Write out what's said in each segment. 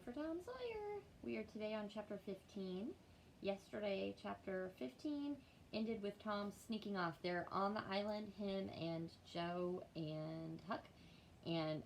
for Tom Sawyer. We are today on chapter 15. Yesterday, chapter 15 ended with Tom sneaking off. They're on the island, him and Joe and Huck, and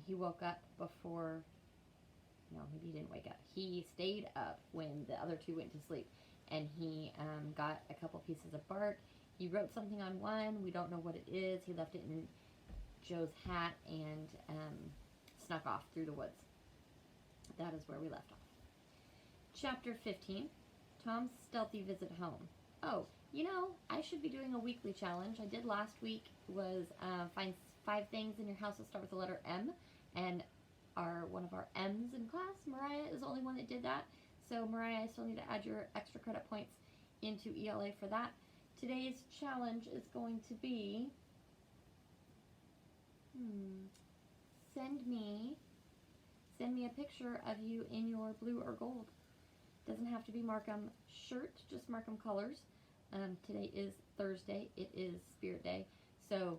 he woke up before, no, maybe he didn't wake up. He stayed up when the other two went to sleep, and he got a couple pieces of bark. He wrote something on one. We don't know what it is. He left it in Joe's hat and snuck off through the woods. That is where we left off. Chapter 15, Tom's stealthy visit home. Oh, you know, I should be doing a weekly challenge. I did last week was find 5 things in your house that start with the letter M, and one of our M's in class, Mariah, is the only one that did that. So Mariah, I still need to add your extra credit points into ELA for that. Today's challenge is going to be send me a picture of you in your blue or gold. Doesn't have to be Markham shirt, just Markham colors. Today is Thursday. It is Spirit Day. So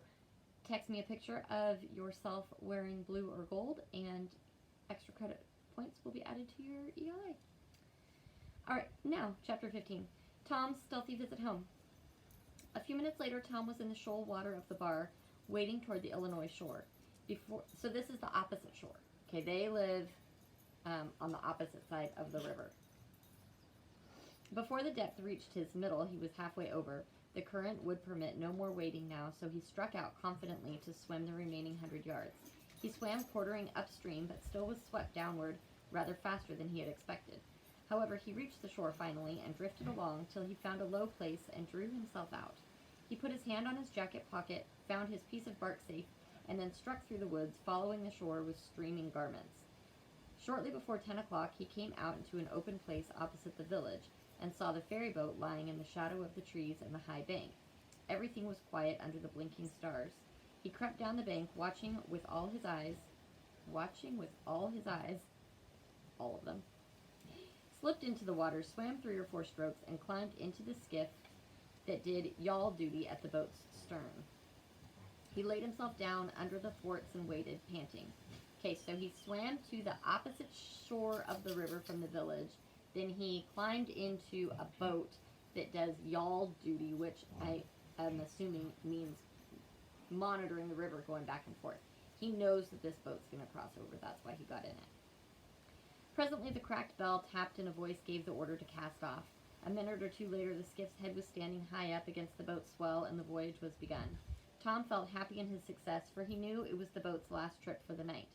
text me a picture of yourself wearing blue or gold, and extra credit points will be added to your ELA. Alright, now, chapter 15. Tom's stealthy visit home. A few minutes later, Tom was in the shoal water of the bar, wading toward the Illinois shore. So this is the opposite shore. Okay, they live on the opposite side of the river. Before the depth reached his middle, he was halfway over. The current would permit no more wading now, so he struck out confidently to swim the remaining 100 yards. He swam quartering upstream, but still was swept downward rather faster than he had expected. However, he reached the shore finally and drifted along till he found a low place and drew himself out. He put his hand on his jacket pocket, found his piece of bark safe, and then struck through the woods, following the shore with streaming garments. Shortly before 10 o'clock, he came out into an open place opposite the village, and saw the ferry boat lying in the shadow of the trees and the high bank. Everything was quiet under the blinking stars. He crept down the bank, watching with all his eyes, all of them, slipped into the water, swam 3 or 4 strokes, and climbed into the skiff that did yawl duty at the boat's stern. He laid himself down under the thwarts and waited, panting. Okay, so he swam to the opposite shore of the river from the village. Then he climbed into a boat that does yawl duty, which I am assuming means monitoring the river going back and forth. He knows that this boat's going to cross over. That's why he got in it. Presently, the cracked bell tapped and a voice gave the order to cast off. A minute or two later, the skiff's head was standing high up against the boat's swell, and the voyage was begun. Tom felt happy in his success, for he knew it was the boat's last trip for the night.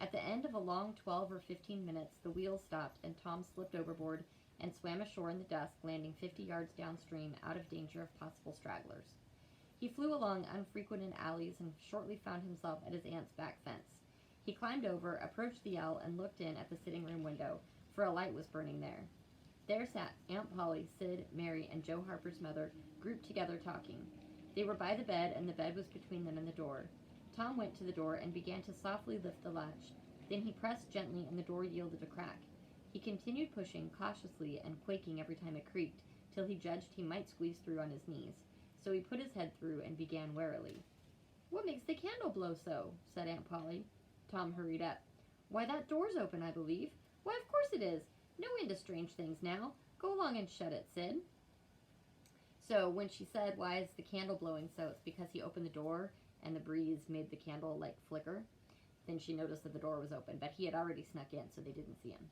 At the end of a long 12 or 15 minutes, the wheel stopped, and Tom slipped overboard and swam ashore in the dusk, landing 50 yards downstream, out of danger of possible stragglers. He flew along unfrequented alleys and shortly found himself at his aunt's back fence. He climbed over, approached the L, and looked in at the sitting room window, for a light was burning there. There sat Aunt Polly, Sid, Mary, and Joe Harper's mother, grouped together talking. They were by the bed, and the bed was between them and the door. Tom went to the door and began to softly lift the latch. Then he pressed gently, and the door yielded a crack. He continued pushing, cautiously and quaking every time it creaked, till he judged he might squeeze through on his knees. So he put his head through and began warily. "What makes the candle blow so?" said Aunt Polly. Tom hurried up. "Why, that door's open, I believe." "Why, of course it is. No into strange things now. Go along and shut it, Sid." So when she said, "Why is the candle blowing so?" it's because he opened the door and the breeze made the candle like flicker. Then she noticed that the door was open, but he had already snuck in, so they didn't see him.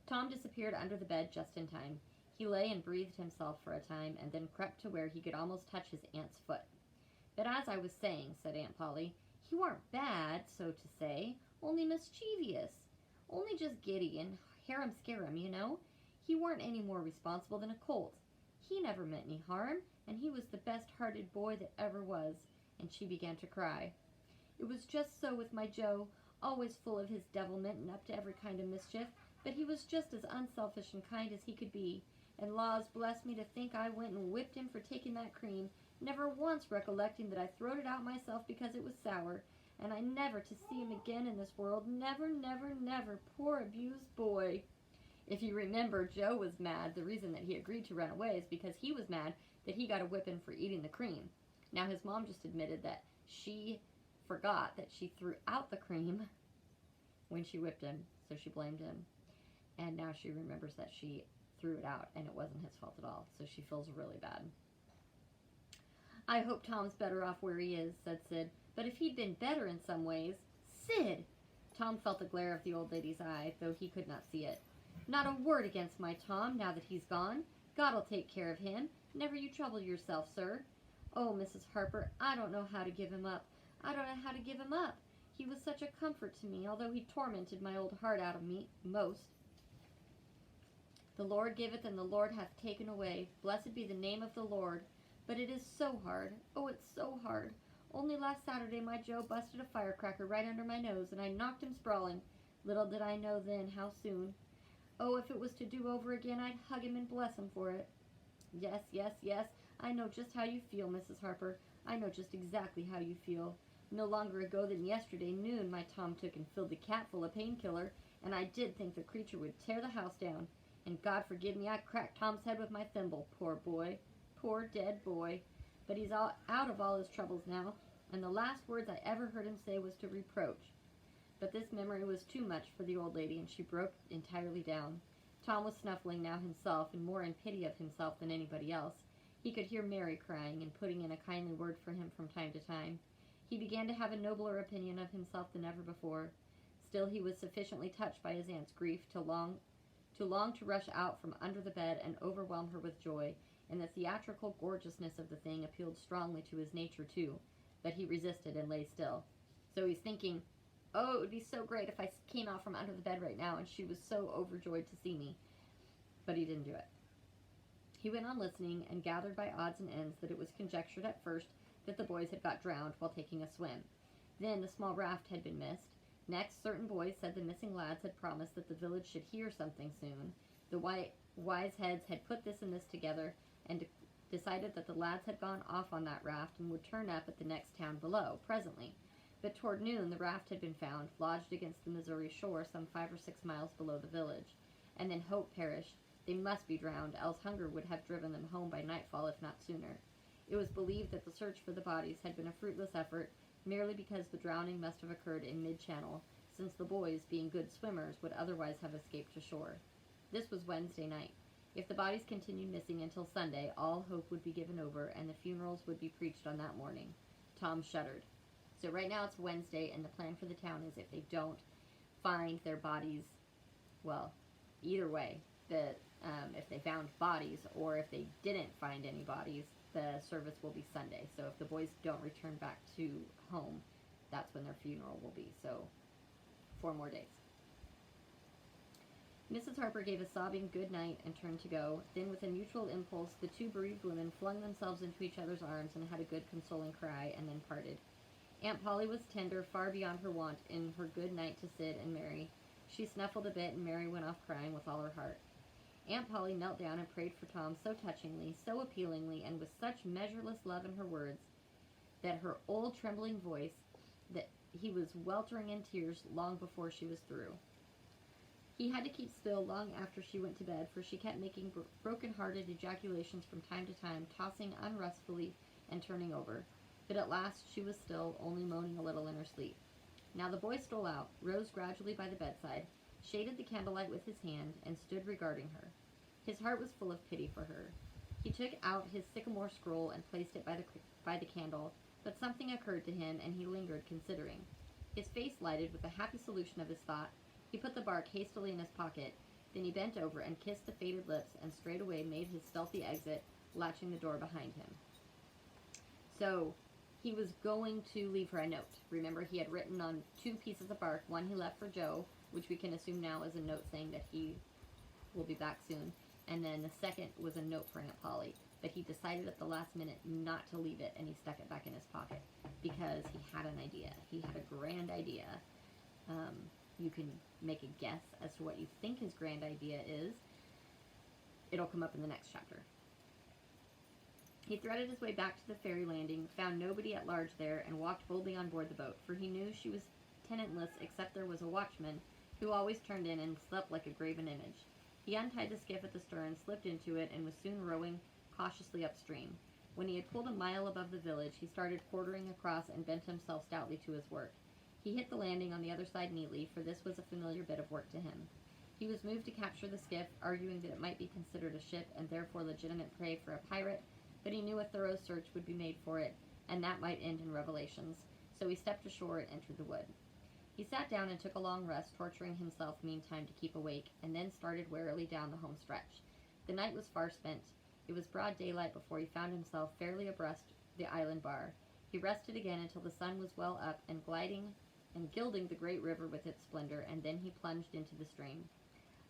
Tom disappeared under the bed just in time. He lay and breathed himself for a time, and then crept to where he could almost touch his aunt's foot. "But as I was saying," said Aunt Polly, "he weren't bad, so to say, only mischievous. Only just giddy and harum-scarum, you know. He weren't any more responsible than a colt. He never meant any harm, and he was the best-hearted boy that ever was." And she began to cry. "It was just so with my Joe, always full of his devilment and up to every kind of mischief, but he was just as unselfish and kind as he could be. And laws bless me to think I went and whipped him for taking that cream, never once recollecting that I throwed it out myself because it was sour, and I never to see him again in this world, never, never, never, poor abused boy." If you remember, Joe was mad. The reason that he agreed to run away is because he was mad that he got a whipping for eating the cream. Now his mom just admitted that she forgot that she threw out the cream when she whipped him, so she blamed him. And now she remembers that she threw it out, and it wasn't his fault at all, so she feels really bad. "I hope Tom's better off where he is," said Sid. "But if he'd been better in some ways—" "Sid!" Tom felt the glare of the old lady's eye, though he could not see it. "Not a word against my Tom, now that he's gone. God'll take care of him. Never you trouble yourself, sir. Oh, Mrs. Harper, I don't know how to give him up. I don't know how to give him up. He was such a comfort to me, although he tormented my old heart out of me most. The Lord giveth, and the Lord hath taken away. Blessed be the name of the Lord. But it is so hard. Oh, it's so hard. Only last Saturday my Joe busted a firecracker right under my nose, and I knocked him sprawling. Little did I know then how soon. Oh, if it was to do over again, I'd hug him and bless him for it." "Yes, yes, yes. I know just how you feel, Mrs. Harper. I know just exactly how you feel. No longer ago than yesterday noon, my Tom took and filled the cat full of painkiller, and I did think the creature would tear the house down. And God forgive me, I cracked Tom's head with my thimble. Poor boy. Poor dead boy. But he's out of all his troubles now, and the last words I ever heard him say was to reproach." But this memory was too much for the old lady, and she broke entirely down. Tom was snuffling now himself, and more in pity of himself than anybody else. He could hear Mary crying and putting in a kindly word for him from time to time. He began to have a nobler opinion of himself than ever before. Still, he was sufficiently touched by his aunt's grief to long to rush out from under the bed and overwhelm her with joy, and the theatrical gorgeousness of the thing appealed strongly to his nature too, but he resisted and lay still. So he's thinking, "Oh, it would be so great if I came out from under the bed right now and she was so overjoyed to see me." But he didn't do it. He went on listening and gathered by odds and ends that it was conjectured at first that the boys had got drowned while taking a swim. Then the small raft had been missed. Next, certain boys said the missing lads had promised that the village should hear something soon. The wise heads had put this and this together and decided that the lads had gone off on that raft and would turn up at the next town below, presently. But toward noon the raft had been found, lodged against the Missouri shore some 5 or 6 miles below the village. And then hope perished. They must be drowned, else hunger would have driven them home by nightfall, if not sooner. It was believed that the search for the bodies had been a fruitless effort, merely because the drowning must have occurred in mid-channel, since the boys, being good swimmers, would otherwise have escaped to shore. This was Wednesday night. If the bodies continued missing until Sunday, all hope would be given over, and the funerals would be preached on that morning. Tom shuddered. So right now it's Wednesday, and the plan for the town is if they don't find their bodies, well, either way, if they found bodies or if they didn't find any bodies, the service will be Sunday. So if the boys don't return back to home, that's when their funeral will be. So 4 more days. Mrs. Harper gave a sobbing good night and turned to go. Then with a mutual impulse, the 2 bereaved women flung themselves into each other's arms and had a good consoling cry, and then parted. Aunt Polly was tender, far beyond her wont, in her good night to Sid and Mary. She snuffled a bit, and Mary went off crying with all her heart. Aunt Polly knelt down and prayed for Tom so touchingly, so appealingly, and with such measureless love in her words, that her old trembling voice, that he was weltering in tears long before she was through. He had to keep still long after she went to bed, for she kept making broken-hearted ejaculations from time to time, tossing unrestfully and turning over. But at last she was still, only moaning a little in her sleep. Now the boy stole out, rose gradually by the bedside, shaded the candlelight with his hand, and stood regarding her. His heart was full of pity for her. He took out his sycamore scroll and placed it by the candle, but something occurred to him, and he lingered, considering. His face lighted with a happy solution of his thought. He put the bark hastily in his pocket. Then he bent over and kissed the faded lips, and straightway made his stealthy exit, latching the door behind him. So he was going to leave her a note. Remember, he had written on 2 pieces of bark. One he left for Joe, which we can assume now is a note saying that he will be back soon. And then the second was a note for Aunt Polly. But he decided at the last minute not to leave it, and he stuck it back in his pocket because he had an idea. He had a grand idea. You can make a guess as to what you think his grand idea is. It'll come up in the next chapter. He threaded his way back to the ferry landing, found nobody at large there, and walked boldly on board the boat, for he knew she was tenantless except there was a watchman who always turned in and slept like a graven image. He untied the skiff at the stern, slipped into it, and was soon rowing cautiously upstream. When he had pulled a mile above the village, he started quartering across and bent himself stoutly to his work. He hit the landing on the other side neatly, for this was a familiar bit of work to him. He was moved to capture the skiff, arguing that it might be considered a ship and therefore legitimate prey for a pirate, but he knew a thorough search would be made for it, and that might end in revelations, so he stepped ashore and entered the wood. He sat down and took a long rest, torturing himself meantime to keep awake, and then started warily down the home stretch. The night was far spent. It was broad daylight before he found himself fairly abreast the island bar. He rested again until the sun was well up and gliding and gilding the great river with its splendor, and then he plunged into the stream.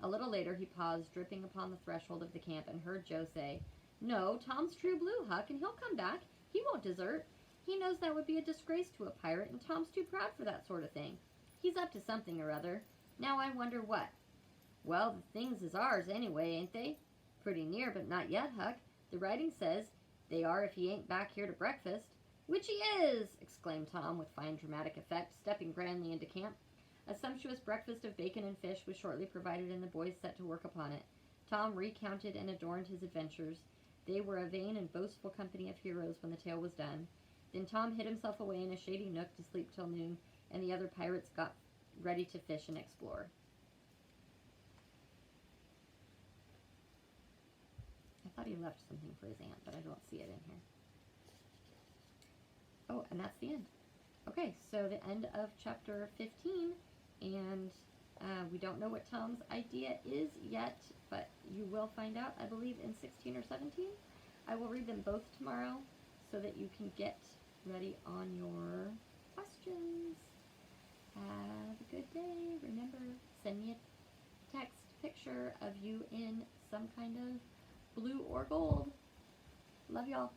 A little later he paused, dripping upon the threshold of the camp, and heard Joe say, "No, Tom's true blue, Huck, and he'll come back. He won't desert. He knows that would be a disgrace to a pirate, and Tom's too proud for that sort of thing. He's up to something or other. Now I wonder what." "Well, the things is ours anyway, ain't they?" "Pretty near, but not yet, Huck. The writing says they are if he ain't back here to breakfast." "Which he is!" exclaimed Tom with fine dramatic effect, stepping grandly into camp. A sumptuous breakfast of bacon and fish was shortly provided, and the boys set to work upon it. Tom recounted and adorned his adventures. They were a vain and boastful company of heroes when the tale was done. Then Tom hid himself away in a shady nook to sleep till noon, and the other pirates got ready to fish and explore. I thought he left something for his aunt, but I don't see it in here. Oh, and that's the end. Okay, so the end of chapter 15, and we don't know what Tom's idea is yet, but you will find out, I believe, in 16 or 17. I will read them both tomorrow so that you can get ready on your questions. Have a good day. Remember, send me a text picture of you in some kind of blue or gold. Love y'all.